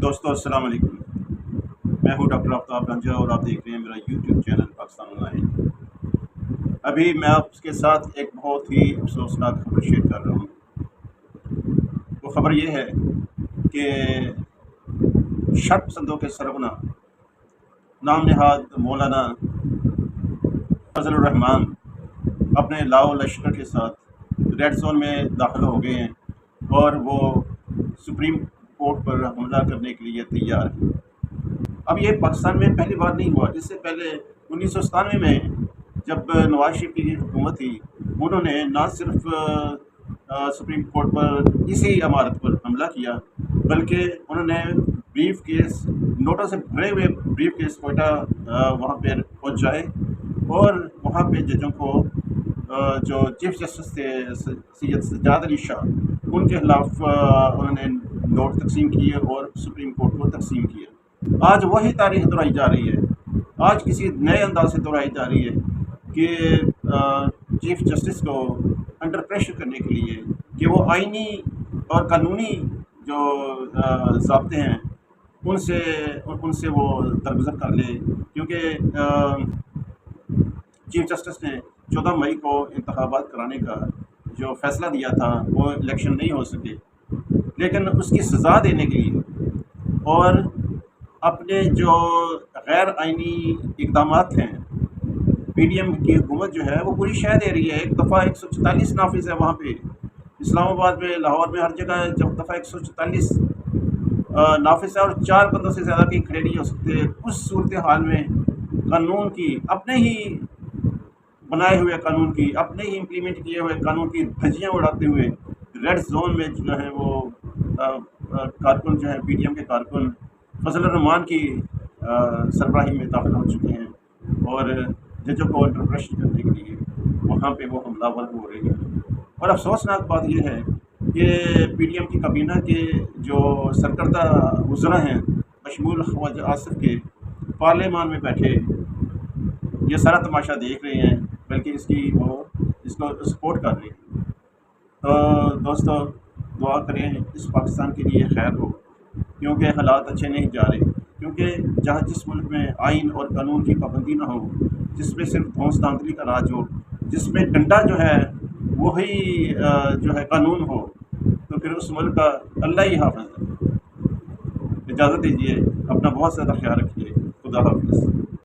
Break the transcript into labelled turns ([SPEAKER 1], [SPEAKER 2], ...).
[SPEAKER 1] دوستو السلام علیکم، میں ہوں ڈاکٹر آفتاب گنجا اور آپ دیکھ رہے ہیں میرا YouTube channel Pakistan on line. ابھی میں آپ کے ساتھ ایک بہت ہی افسوسناک خبر شیئر کر رہا ہوں۔ وہ خبر یہ ہے کہ شرط پسندوں کے سرغنہ نام نہاد مولانا فضل الرحمان اپنے لاؤ لشکر کے ساتھ ریڈ زون میں داخل ہو گئے ہیں اور وہ سپریم کورٹ پر حملہ کرنے کے لیے تیار ہیں۔ اب یہ پاکستان میں پہلی بار نہیں ہوا، اس سے پہلے 1997 میں جب نواز شریف کی حکومت تھی، انہوں نے نہ صرف سپریم کورٹ پر اسی عمارت پر حملہ کیا، بلکہ انہوں نے بریف کیس نوٹوں سے بھرے ہوئے بریف کیس کوئٹہ وہاں پہ پہنچائے اور وہاں پہ ججوں کو جو چیف جسٹس تھے سید سجاد علی شاہ، ان کے خلاف انہوں نے نوٹ تقسیم کیے اور سپریم کورٹ کو تقسیم کیا۔ آج وہی تاریخ دہرائی جا رہی ہے، آج کسی نئے انداز سے دہرائی جا رہی ہے کہ چیف جسٹس کو انڈر پریشر کرنے کے لیے کہ وہ آئینی اور قانونی جو ضابطے ہیں ان سے وہ درگزر کر لے، کیونکہ چیف جسٹس نے 14 مئی کو انتخابات کرانے کا جو فیصلہ دیا تھا وہ الیکشن نہیں ہو سکے، لیکن اس کی سزا دینے کے لیے اور اپنے جو غیر آئینی اقدامات ہیں، پی ڈی ایم کی حکومت جو ہے وہ پوری شے دے رہی ہے۔ ایک دفعہ 144 نافذ ہے وہاں پہ، اسلام آباد میں، لاہور میں، ہر جگہ جب دفعہ 144 نافذ ہے اور 4 بندوں سے زیادہ کہیں کھڑے نہیں ہو سکتے۔ اس صورتحال میں قانون کی، اپنے ہی بنائے ہوئے قانون کی، اپنے ہی امپلیمنٹ کیے ہوئے قانون کی دھجیاں اڑاتے ہوئے ریڈ زون میں جو ہے وہ کارکن جو ہے پی ڈی ایم کے کارکن فضل الرحمان کی سربراہی میں داخل ہو چکے ہیں اور ججوں کو انڈر پریشر کرنے کے لیے وہاں پہ وہ حملہ ور ہو رہے ہیں۔ اور افسوسناک بات یہ ہے کہ پی ڈی ایم کی کابینہ کے جو سرکردہ وزراء ہیں بشمول خواجہ آصف کے، پارلیمان میں بیٹھے یہ سارا تماشا دیکھ رہے ہیں، بلکہ اس کو سپورٹ کر رہے ہیں۔ تو دوستو دعا کریں اس پاکستان کے لیے خیر ہو، کیونکہ حالات اچھے نہیں جا رہے، کیونکہ جس ملک میں آئین اور قانون کی پابندی نہ ہو، جس میں صرف دھونس دھاندلی کا راج ہو، جس میں ڈنڈا جو ہے وہی جو ہے قانون ہو، تو پھر اس ملک کا اللہ ہی حافظ ہے۔ اجازت دیجیے، اپنا بہت زیادہ خیال رکھیے۔ خدا حافظ۔